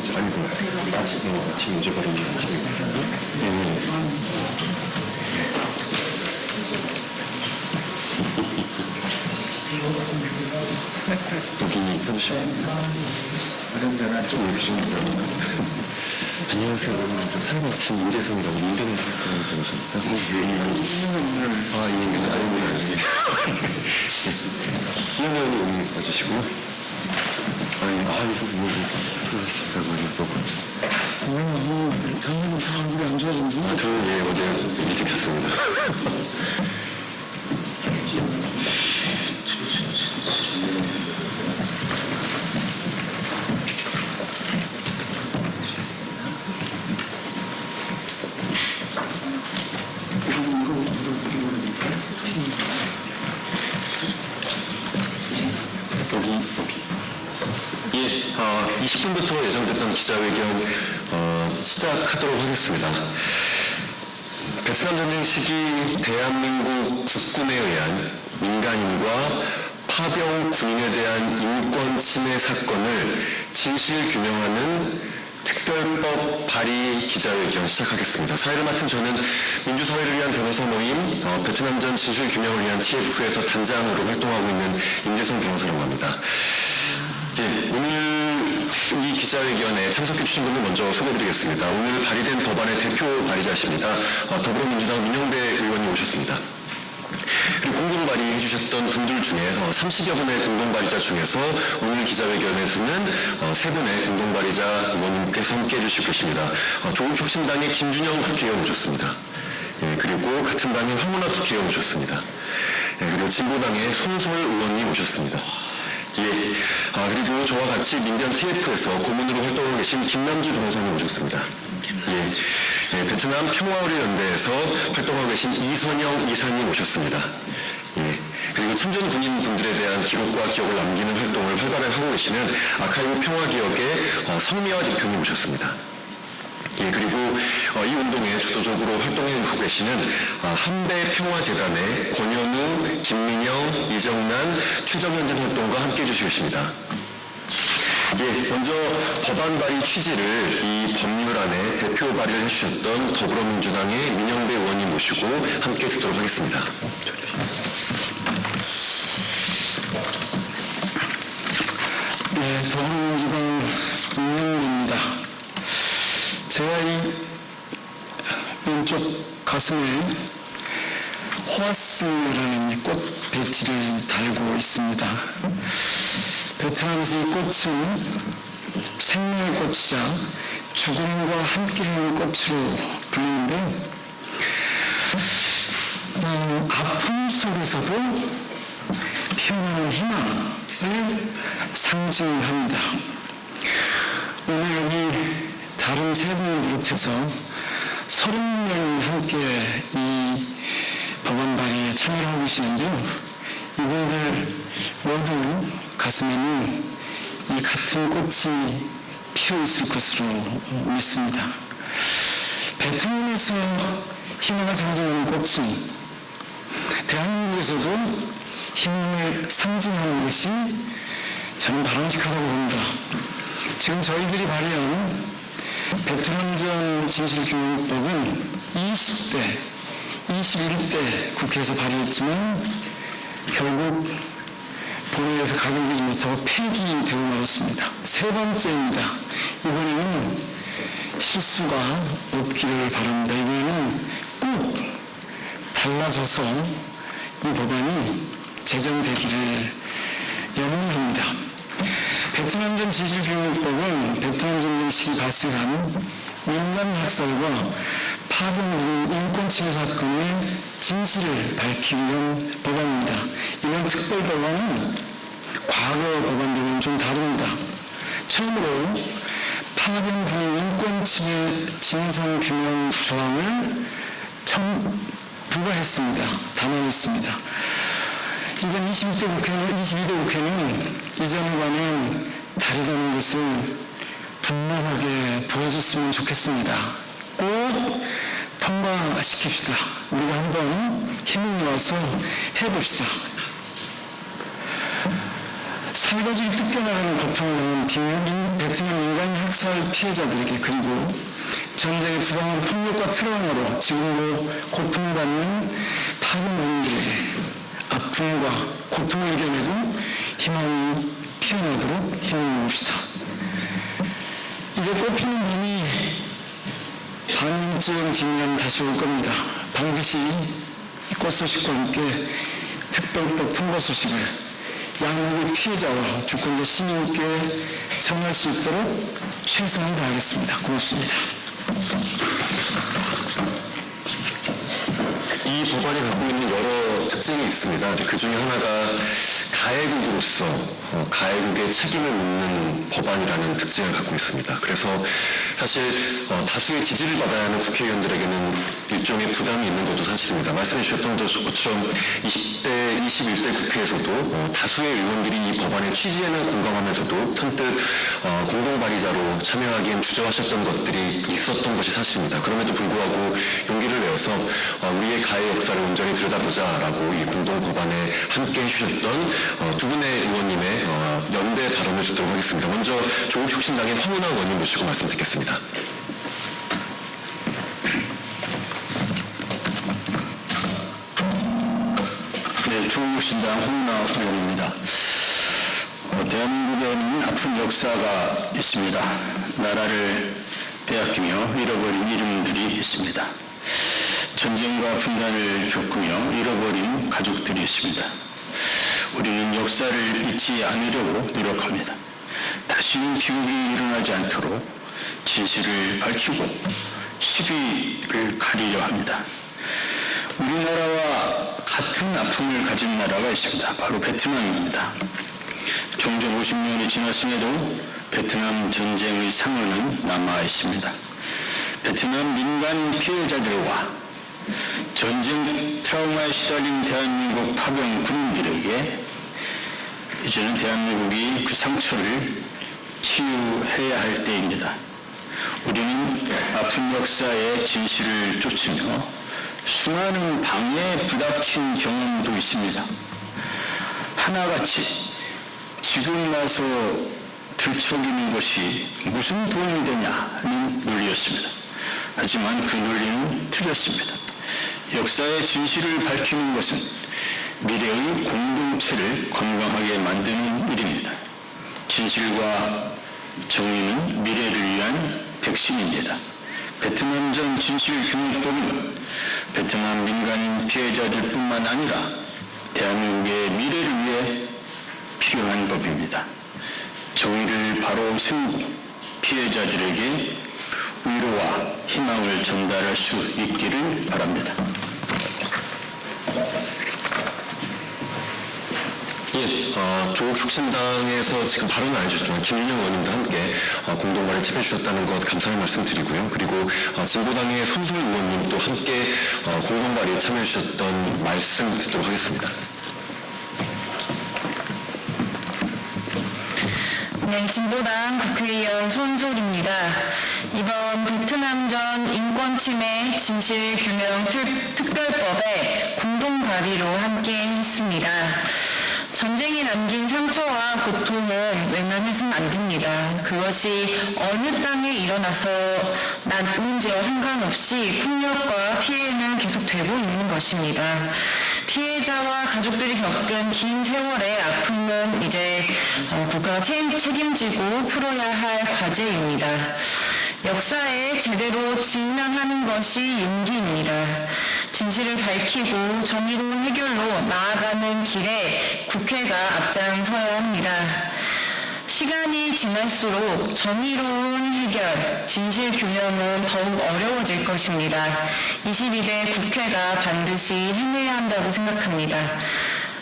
거죠. 아니고 아침 잊어버리는 아침이거든요. 여기 편식 활용자나 좀 읽으시는 안녕하세요. 저는 사회마침 이재성이라고 인터넷에서 활동하는 변호사입니다. 이현 의원님 여기 와주시고요. 이거 수고하셨습니다. 당연히 상황이 안 좋아졌는데. 저는 어제 일찍 잤습니다. 여기 20분부터 예정됐던 기자회견 시작하도록 하겠습니다. 베트남 전쟁 시기 대한민국 국군에 의한 민간인과 파병 군인에 대한 인권 침해 사건을 진실 규명하는 특별법 발의 기자회견 시작하겠습니다. 사회를 맡은 저는 민주사회를 위한 변호사 모임 베트남전 진실 규명을 위한 TF에서 단장으로 활동하고 있는 임재성 변호사라고 합니다. 오늘 이 기자회견에 참석해 주신 분들 먼저 소개해드리겠습니다. 오늘 발의된 법안의 대표 발의자십니다. 더불어민주당 민영배 의원님 오셨습니다. 그리고 공동 발의해 주셨던 분들 중에 30여 분의 공동 발의자 중에서 오늘 기자회견에서는 세 분의 공동 발의자 의원님께서 함께 해주실 것입니다. 조국혁신당의 김준영 국회의원 오셨습니다. 그리고 같은 당의 황운하 국회의원 오셨습니다. 그리고 진보당의 손솔 의원님 오셨습니다. 그리고 저와 같이 민변 TF에서 고문으로 활동하고 계신 김남주 변호사님 오셨습니다. 베트남 평화의료연대에서 활동하고 계신 이선영 이사님 오셨습니다. 그리고 참전 군인분들에 대한 기록과 기억을 남기는 활동을 활발하게 하고 계시는 아카이브 평화기억의 성미화 대표님 오셨습니다. 그리고 이 운동에 주도적으로 활동하고 계시는 한배평화재단의 권현우, 김민영, 이정란, 최정현진 활동과 함께 해주시겠습니다. 먼저 법안 발의 취지를 이 법률안에 대표 발의를 해주셨던 더불어민주당의 민영배 의원님 모시고 함께 듣도록 하겠습니다. 더불어민주당 민영배입니다. 제가 이 왼쪽 가슴에 호아스라는 꽃 배지를 달고 있습니다. 베트남에서 이 꽃은 생명의 꽃이자 죽음과 함께하는 꽃으로 불리는데 아픔 속에서도 피어나는 희망을 상징합니다. 오늘 여기 다른 세 분을 비롯해서 30명이 함께 이 법안 발의에 참여하고 계시는데요. 이분들 모두 가슴에는 이 같은 꽃이 피어 있을 것으로 믿습니다. 베트남에서 희망을 상징하는 꽃은 대한민국에서도 희망을 상징하는 것이 저는 바람직하다고 봅니다. 지금 저희들이 발의한 베트남전 진실규명법은 20대, 21대 국회에서 발의했지만 결국 본회의에서 가결되지 못하고 폐기되고 말았습니다. 세 번째입니다. 이번에는 실수가 없기를 바랍니다. 이번에는 꼭 달라져서 이 법안이 제정되기를 염원합니다. 베트남전 진실규명법은 베트남 전쟁 시 발생한 민간 학살과 파병 인권 침해 사건의 진실을 밝히기 위한 법안입니다. 이번 특별법안은 과거 법안들은 좀 다릅니다. 처음으로 파병 군인 인권 침해 진상 규명 조항을 부과했습니다. 담아냈습니다. 이번 22대 국회는 이전과는 다르다는 것을 분명하게 보여줬으면 좋겠습니다. 꼭 통과시킵시다. 우리가 한번 힘을 모아서 해봅시다. 살가지 뜯겨나가는 고통을 당한 베트남 민간 학살 피해자들에게 그리고 전쟁의 부당한 폭력과 트라우마로 지금도 고통받는 파견군인들에게 아픔과 고통을 이겨내고 희망이 피어나도록 힘을 봅시다. 이제 꽃피는 봄이 반년쯤 뒤면 다시 올 겁니다. 반드시 이 꽃 소식과 함께 특별법 통과 소식을 양국의 피해자와 주권자 시민께 전할 수 있도록 최선을 다하겠습니다. 고맙습니다. 이 법안이 갖고 있는 여러 특징이 있습니다. 그 중에 하나가 가해국으로서 가해국의 책임을 묻는 법안이라는 특징을 갖고 있습니다. 그래서 사실 다수의 지지를 받아야 하는 국회의원들에게는 일종의 부담이 있는 것도 사실입니다. 말씀해 주셨던 것처럼 20대, 21대 국회에서도 다수의 의원들이 이 법안의 취지에는 공감하면서도 선뜻 공동 발의자로 참여하기엔 주저하셨던 것들이 있었던 것이 사실입니다. 그럼에도 불구하고 용기를 내어서 우리의 가해 역사를 온전히 들여다보자라고 이 공동 법안에 함께 해주셨던 두 분의 의원님의 연대 발언을 듣도록 하겠습니다. 먼저 조국혁신당의 황운하 의원님 모시고 말씀 듣겠습니다. 네, 조국혁신당 황운하 의원입니다. 대한민국에는 아픈 역사가 있습니다. 나라를 빼앗기며 잃어버린 이름들이 있습니다. 전쟁과 분단을 겪으며 잃어버린 가족들이 있습니다. 우리는 역사를 잊지 않으려고 노력합니다. 다시는 비극이 일어나지 않도록 진실을 밝히고 시비를 가리려 합니다. 우리나라와 같은 아픔을 가진 나라가 있습니다. 바로 베트남입니다. 종전 50년이 지났음에도 베트남 전쟁의 상흔은 남아 있습니다. 베트남 민간 피해자들과 전쟁 트라우마에 시달린 대한민국 파병 군인들에게 이제는 대한민국이 그 상처를 치유해야 할 때입니다. 우리는 아픈 역사의 진실을 쫓으며 수많은 방해에 부닥친 경험도 있습니다. 하나같이 지금 와서 들춰기는 것이 무슨 도움이 되냐는 논리였습니다. 하지만 그 논리는 틀렸습니다. 역사의 진실을 밝히는 것은 미래의 공동체를 건강하게 만드는 일입니다. 진실과 정의는 미래를 위한 백신입니다. 베트남전 진실규명법은 베트남 민간 피해자들뿐만 아니라 대한민국의 미래를 위해 필요한 법입니다. 정의를 바로 세우고 피해자들에게 위로와 희망을 전달할 수 있기를 바랍니다. 조국혁신당에서 지금 발언을 안 해주셨지만 김윤영 의원님도 함께 공동 발의 팁해 주셨다는 것 감사의 말씀드리고요. 그리고 진보당의 손솔 의원님도 함께 공동 발의에 참여해 주셨던 말씀 듣도록 하겠습니다. 네, 진보당 국회의원 손솔입니다. 이번 베트남전 인권침해 진실규명 특별법에 공동 발의로 함께 했습니다. 전쟁이 남긴 상처와 고통은 외면해서는 안 됩니다. 그것이 어느 땅에 일어나서 문제와 상관없이 폭력과 피해는 계속되고 있는 것입니다. 피해자와 가족들이 겪은 긴 세월의 아픔은 이제 국가가 책임지고 풀어야 할 과제입니다. 역사에 제대로 직면하는 것이 용기입니다. 진실을 밝히고 정의로운 해결로 나아가는 길에 국회가 앞장서야 합니다. 시간이 지날수록 정의로운 해결, 진실 규명은 더욱 어려워질 것입니다. 22대 국회가 반드시 해내야 한다고 생각합니다.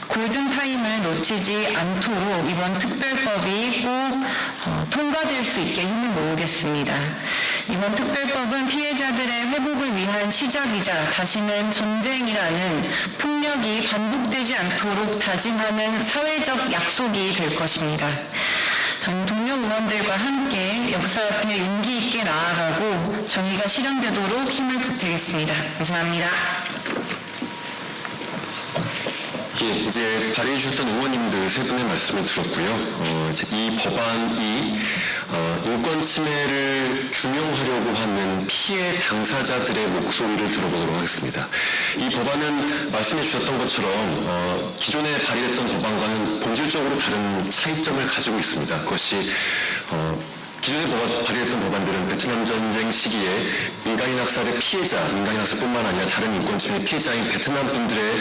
골든타임을 놓치지 않도록 이번 특별법이 꼭 통과될 수 있게 힘을 모으겠습니다. 이번 특별법은 피해자들의 회복을 위한 시작이자 다시는 전쟁이라는 폭력이 반복되지 않도록 다짐하는 사회적 약속이 될 것입니다. 전 동료 의원들과 함께 역사 앞에 용기 있게 나아가고 정의가 실현되도록 힘을 보태겠습니다. 감사합니다. 예, 이제 발의해 주셨던 의원님들 세 분의 말씀을 들었고요. 이 법안이 인권 침해를 규명하려고 하는 피해 당사자들의 목소리를 들어보도록 하겠습니다. 이 법안은 말씀해 주셨던 것처럼 기존에 발의됐던 법안과는 본질적으로 다른 차이점을 가지고 있습니다. 그것이 기존에 발의했던 법안들은 베트남 전쟁 시기에 민간인 학살의 피해자, 민간인 학살뿐만 아니라 다른 인권 침해 피해자인 베트남 분들의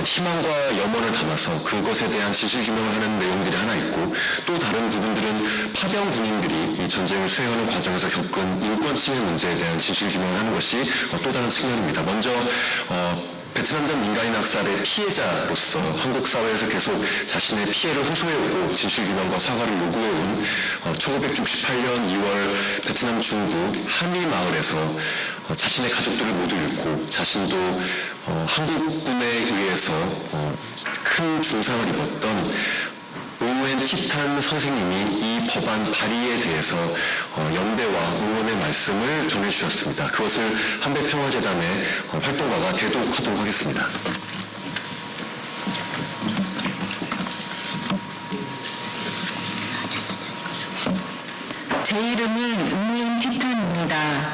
희망과 염원을 담아서 그것에 대한 진실 규명을 하는 내용들이 하나 있고, 또 다른 부분들은 파병 군인들이 이 전쟁을 수행하는 과정에서 겪은 인권 침해 문제에 대한 진실 규명을 하는 것이 또 다른 측면입니다. 먼저 베트남전 민간인 학살의 피해자로서 한국 사회에서 계속 자신의 피해를 호소해오고 진실규명과 사과를 요구해온 1968년 2월 베트남 중부 하미 마을에서 자신의 가족들을 모두 잃고 자신도 한국군에 의해서 큰 중상을 입었던 오웬 티탄 선생님이 이 법안 발의에 대해서 연대와 응원의 말씀을 전해주셨습니다. 그것을 한백평화재단의 활동가가 대독하도록 하겠습니다. 제 이름은 오웬 티탄입니다.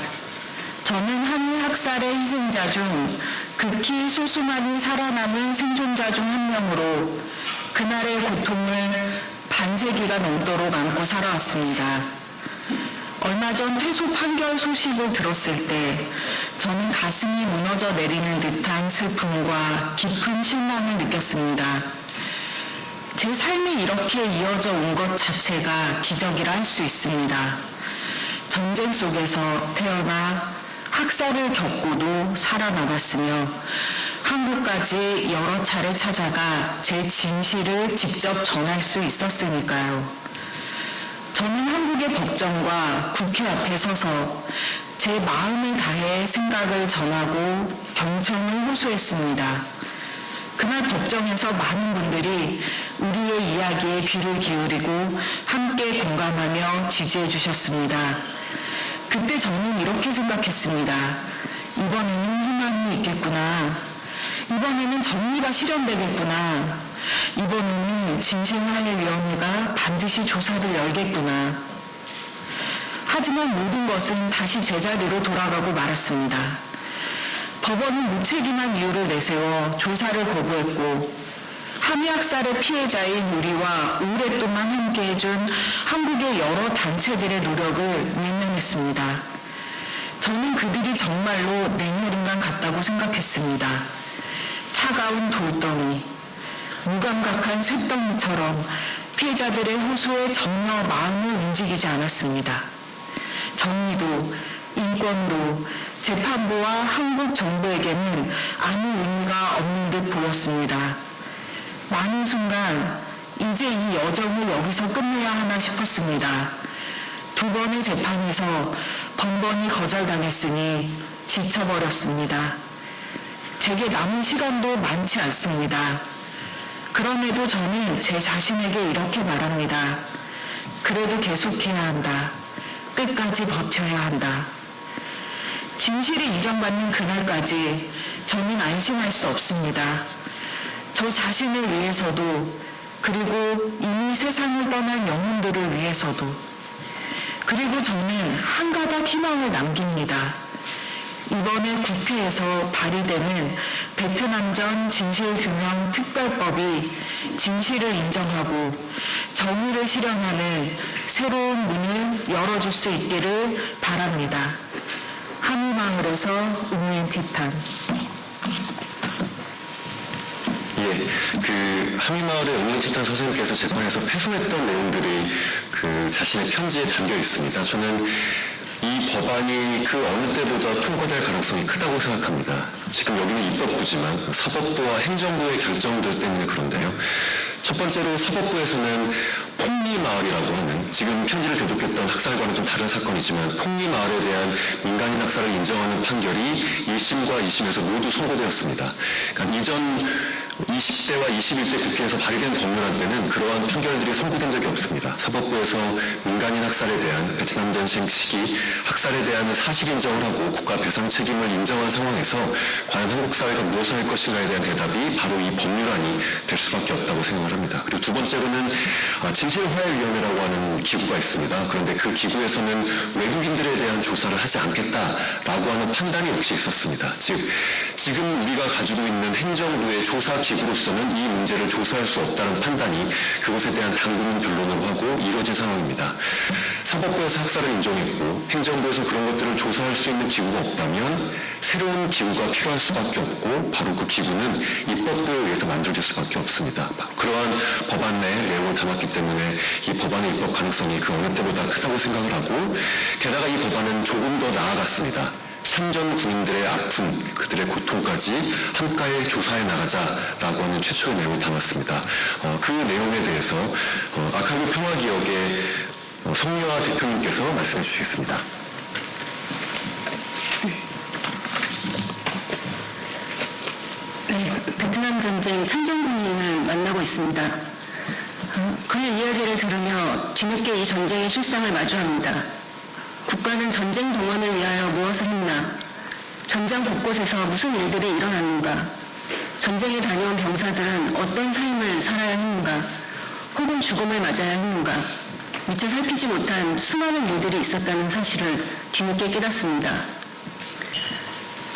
저는 한미 학살의 희생자 중 극히 소수만이 살아남은 생존자 중 한 명으로 그날의 고통을 반세기가 넘도록 안고 살아왔습니다. 얼마 전 퇴소 판결 소식을 들었을 때 저는 가슴이 무너져 내리는 듯한 슬픔과 깊은 실망을 느꼈습니다. 제 삶이 이렇게 이어져 온 것 자체가 기적이라 할 수 있습니다. 전쟁 속에서 태어나 학살을 겪고도 살아남았으며 한국까지 여러 차례 찾아가 제 진실을 직접 전할 수 있었으니까요. 저는 한국의 법정과 국회 앞에 서서 제 마음을 다해 생각을 전하고 경청을 호소했습니다. 그날 법정에서 많은 분들이 우리의 이야기에 귀를 기울이고 함께 공감하며 지지해 주셨습니다. 그때 저는 이렇게 생각했습니다. 이번에는 희망이 있겠구나. 이번에는 정의가 실현되겠구나. 이번에는 진실화해위원회가 반드시 조사를 열겠구나. 하지만 모든 것은 다시 제자리로 돌아가고 말았습니다. 법원은 무책임한 이유를 내세워 조사를 거부했고 한미학살의 피해자인 우리와 오랫동안 함께해준 한국의 여러 단체들의 노력을 외면했습니다. 저는 그들이 정말로 냉혈인간 같다고 생각했습니다. 차가운 돌덩이, 무감각한 쇳덩이처럼 피해자들의 호소에 전혀 마음을 움직이지 않았습니다. 정의도, 인권도, 재판부와 한국 정부에게는 아무 의미가 없는 듯 보였습니다. 많은 순간 이제 이 여정을 여기서 끝내야 하나 싶었습니다. 2번의 재판에서 번번이 거절당했으니 지쳐버렸습니다. 제게 남은 시간도 많지 않습니다. 그럼에도 저는 제 자신에게 이렇게 말합니다. 그래도 계속해야 한다. 끝까지 버텨야 한다. 진실이 인정받는 그날까지 저는 안심할 수 없습니다. 저 자신을 위해서도, 그리고 이미 세상을 떠난 영혼들을 위해서도. 그리고 저는 한 가닥 희망을 남깁니다. 이번에 국회에서 발의되는 베트남전 진실규명 특별법이 진실을 인정하고 정의를 실현하는 새로운 문을 열어줄 수 있기를 바랍니다. 하미마을에서 오웬 티탄. 하미마을의 오웬 티탄 선생님께서 재판에서 패소했던 내용들이 자신의 편지에 담겨 있습니다. 저는 이 법안이 그 어느 때보다 통과될 가능성이 크다고 생각합니다. 지금 여기는 입법부지만 사법부와 행정부의 결정들 때문에 그런데요. 첫 번째로 사법부에서는 폭리마을이라고 하는, 지금 편지를 교독했던 학살과는 좀 다른 사건이지만 폭리마을에 대한 민간인 학살을 인정하는 판결이 1심과 2심에서 모두 선고되었습니다. 그러니까 이전 20대와 21대 국회에서 발의된 법률안 때는 그러한 판결들이 선고된 적이 없습니다. 사법부에서 민간인 학살에 대한 베트남 전쟁 시기 학살에 대한 사실 인정을 하고 국가 배상 책임을 인정한 상황에서 과연 한국 사회가 무엇을 할 것인가에 대한 대답이 바로 이 법률안이 될 수밖에 없다고 생각을 합니다. 그리고 두 번째로는 진실화해위원회라고 하는 기구가 있습니다. 그런데 그 기구에서는 외국인들에 대한 조사를 하지 않겠다라고 하는 판단이 역시 있었습니다. 즉 지금 우리가 가지고 있는 행정부의 조사 기구로서는 이 문제를 조사할 수 없다는 판단이 그것에 대한 당국민 변론을 하고 이루어진 상황입니다. 사법부에서 학살을 인정했고 행정부에서 그런 것들을 조사할 수 있는 기구가 없다면 새로운 기구가 필요할 수밖에 없고 바로 그 기구는 입법부에 의해서 만들어질 수밖에 없습니다. 그러한 법안 내에 내용을 담았기 때문에 이 법안의 입법 가능성이 그 어느 때보다 크다고 생각을 하고 게다가 이 법안은 조금 더 나아갔습니다. 참전 군인들의 아픔, 그들의 고통까지 한가에 조사해 나가자라고 하는 최초의 내용을 담았습니다. 그 내용에 대해서 아카이브 평화기억의 성유아 대표님께서 말씀해 주시겠습니다. 네, 베트남 전쟁 참전군인을 만나고 있습니다. 그의 이야기를 들으며 뒤늦게 이 전쟁의 실상을 마주합니다. 국가는 전쟁 동원을 위하여 무엇을 했나? 전장 곳곳에서 무슨 일들이 일어났는가? 전쟁에 다녀온 병사들은 어떤 삶을 살아야 했는가? 혹은 죽음을 맞아야 했는가? 미처 살피지 못한 수많은 일들이 있었다는 사실을 뒤늦게 깨닫습니다.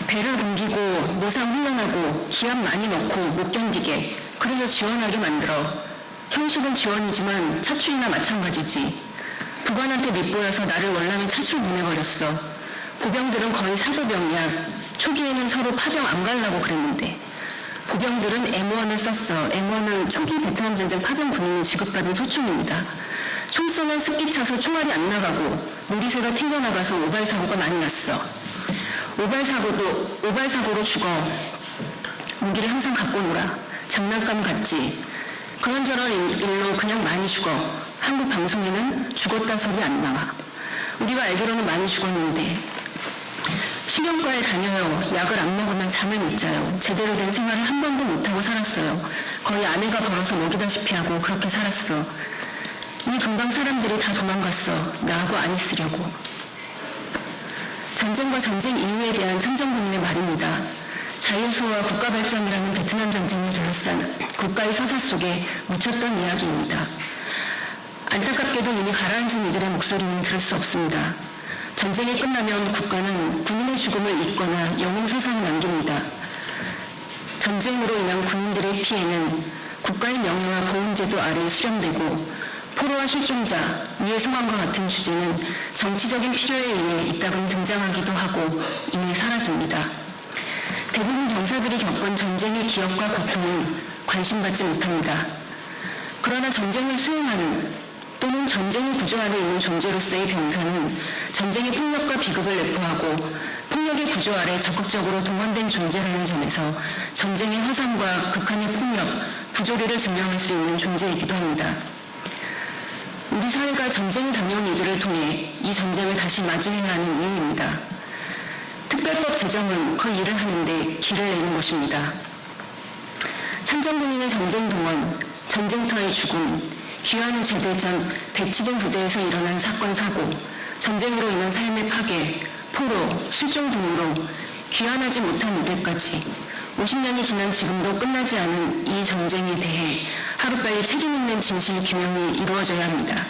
배를 옮기고 모상 훈련하고 기합 많이 넣고 못 견디게 그래서 지원하게 만들어 형식은 지원이지만 차출이나 마찬가지지. 부관한테 밑보여서 나를 월남에 차출 보내버렸어. 보병들은 거의 사고병이야. 초기에는 서로 파병 안 가려고 그랬는데 보병들은 M1을 썼어. M1은 초기 베트남 전쟁 파병 군인이 지급받은 소총입니다. 총 쏘면 습기 차서 총알이 안 나가고 무리새가 튕겨나가서 오발 사고가 많이 났어. 오발 사고로 죽어. 무기를 항상 갖고 놀아. 장난감 같지. 그런저런 일로 그냥 많이 죽어. 한국 방송에는 죽었다 소리 안 나와. 우리가 알기로는 많이 죽었는데 식용과에 다녀요. 약을 안 먹으면 잠을 못 자요. 제대로 된 생활을 한 번도 못하고 살았어요. 거의 아내가 벌어서 먹이다시피 하고 그렇게 살았어. 이 동방 사람들이 다 도망갔어. 나하고 안 있으려고. 전쟁과 전쟁 이후에 대한 참전군인의 말입니다. 자유수호와 국가발전이라는 베트남 전쟁을 둘러싼 국가의 서사 속에 묻혔던 이야기입니다. 안타깝게도 이미 가라앉은 이들의 목소리는 들을 수 없습니다. 전쟁이 끝나면 국가는 군인의 죽음을 잊거나 영웅사상을 남깁니다. 전쟁으로 인한 군인들의 피해는 국가의 명예와 보훈제도 아래에 수렴되고 포로와 실종자, 위에 송환과 같은 주제는 정치적인 필요에 의해 이따금 등장하기도 하고 이미 사라집니다. 대부분 병사들이 겪은 전쟁의 기억과 고통은 관심받지 못합니다. 그러나 전쟁을 수행하는 또는 전쟁의 구조 안에 있는 존재로서의 병사는 전쟁의 폭력과 비극을 내포하고 폭력의 구조 아래 적극적으로 동원된 존재라는 점에서 전쟁의 허상과 극한의 폭력, 부조리를 증명할 수 있는 존재이기도 합니다. 우리 사회가 전쟁을 다녀온 이들을 통해 이 전쟁을 다시 마주해야 하는 이유입니다. 특별법 제정은 그 일을 하는데 길을 내는 것입니다. 참전군인의 전쟁 동원, 전쟁터의 죽음, 귀환 제대 전 배치된 부대에서 일어난 사건 사고, 전쟁으로 인한 삶의 파괴, 포로, 실종 등으로 귀환하지 못한 이들까지 50년이 지난 지금도 끝나지 않은 이 전쟁에 대해 하루빨리 책임 있는 진실 규명이 이루어져야 합니다.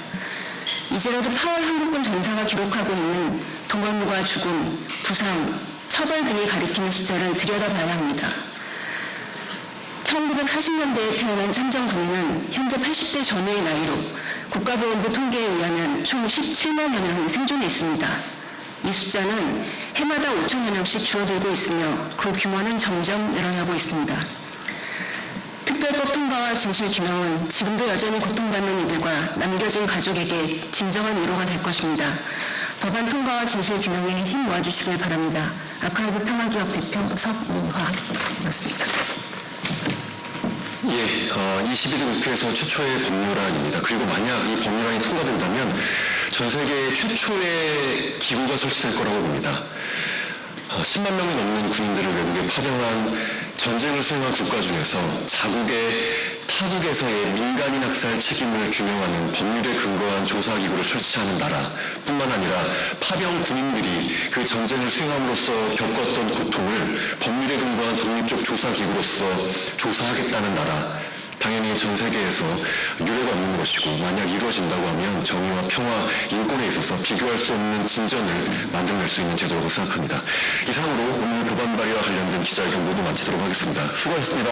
이제라도 8월 한국군 전사가 기록하고 있는 동원과 죽음, 부상, 처벌 등이 가리키는 숫자를 들여다봐야 합니다. 1940년대에 태어난 참전군인은 현재 80대 전후의 나이로 국가보훈부 통계에 의하면 총 17만여 명이 생존해 있습니다. 이 숫자는 해마다 5천여 명씩 줄어들고 있으며 그 규모는 점점 늘어나고 있습니다. 특별법 통과와 진실 규명은 지금도 여전히 고통받는 이들과 남겨진 가족에게 진정한 위로가 될 것입니다. 법안 통과와 진실 규명에 힘 모아주시길 바랍니다. 아카이브 평화기업 대표 석민화였습니다. 예, 22대 국회에서 최초의 법률안입니다. 그리고 만약 이 법률안이 통과된다면 전 세계 최초의 기구가 설치될 거라고 봅니다. 10만 명이 넘는 군인들을 외국에 파병한 전쟁을 수행한 국가 중에서 자국의 타국에서의 민간인 학살 책임을 규명하는 법률에 근거한 조사기구를 설치하는 나라뿐만 아니라 파병 군인들이 그 전쟁을 수행함으로써 겪었던 고통을 법률에 근거한 독립적 조사기구로서 조사하겠다는 나라, 당연히 전 세계에서 유례가 없는 것이고 만약 이루어진다고 하면 정의와 평화, 인권에 있어서 비교할 수 없는 진전을 만들어낼 수 있는 제도라고 생각합니다. 이상으로 오늘 법안 발의와 관련된 기자회견 모두 마치도록 하겠습니다. 수고하셨습니다.